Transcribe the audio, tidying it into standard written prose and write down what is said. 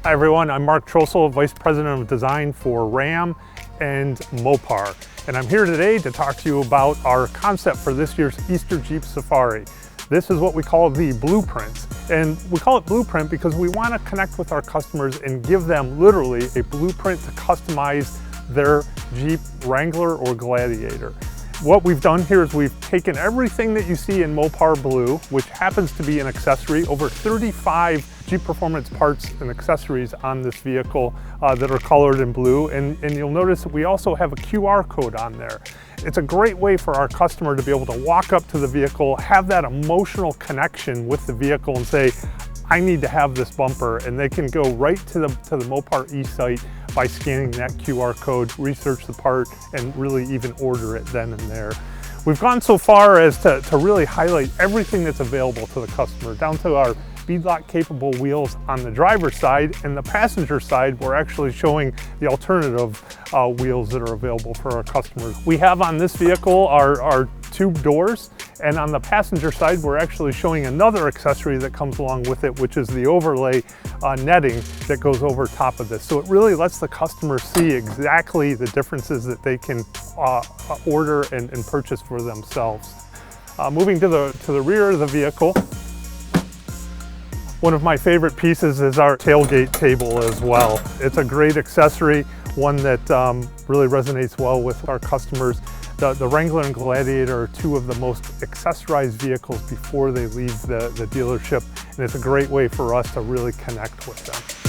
Hi everyone, I'm Mark Trostle, Vice President of Design for Ram and Mopar. And I'm here today to talk to you about our concept for this year's Easter Jeep Safari. This is what we call the Blueprint. And we call it Blueprint because we want to connect with our customers and give them literally a blueprint to customize their Jeep Wrangler or Gladiator. What we've done here is we've taken everything that you see in Mopar Blue, which happens to be an accessory, over 35 Jeep Performance parts and accessories on this vehicle that are colored in blue. And you'll notice that we also have a QR code on there. It's a great way for our customer to be able to walk up to the vehicle, have that emotional connection with the vehicle and say, I need to have this bumper, and they can go right to the Mopar e-site by scanning that QR code, research the part, and really even order it then and there. We've gone so far as to really highlight everything that's available to the customer, down to our beadlock capable wheels on the driver's side, and the passenger side we're actually showing the alternative wheels that are available for our customers. We have on this vehicle our tube doors, and on the passenger side we're actually showing another accessory that comes along with it, which is the overlay netting that goes over top of this. So it really lets the customer see exactly the differences that they can order and purchase for themselves. Moving to the rear of the vehicle, one of my favorite pieces is our tailgate table as well. It's a great accessory, one that really resonates well with our customers. The Wrangler and Gladiator are two of the most accessorized vehicles before they leave the dealership, and it's a great way for us to really connect with them.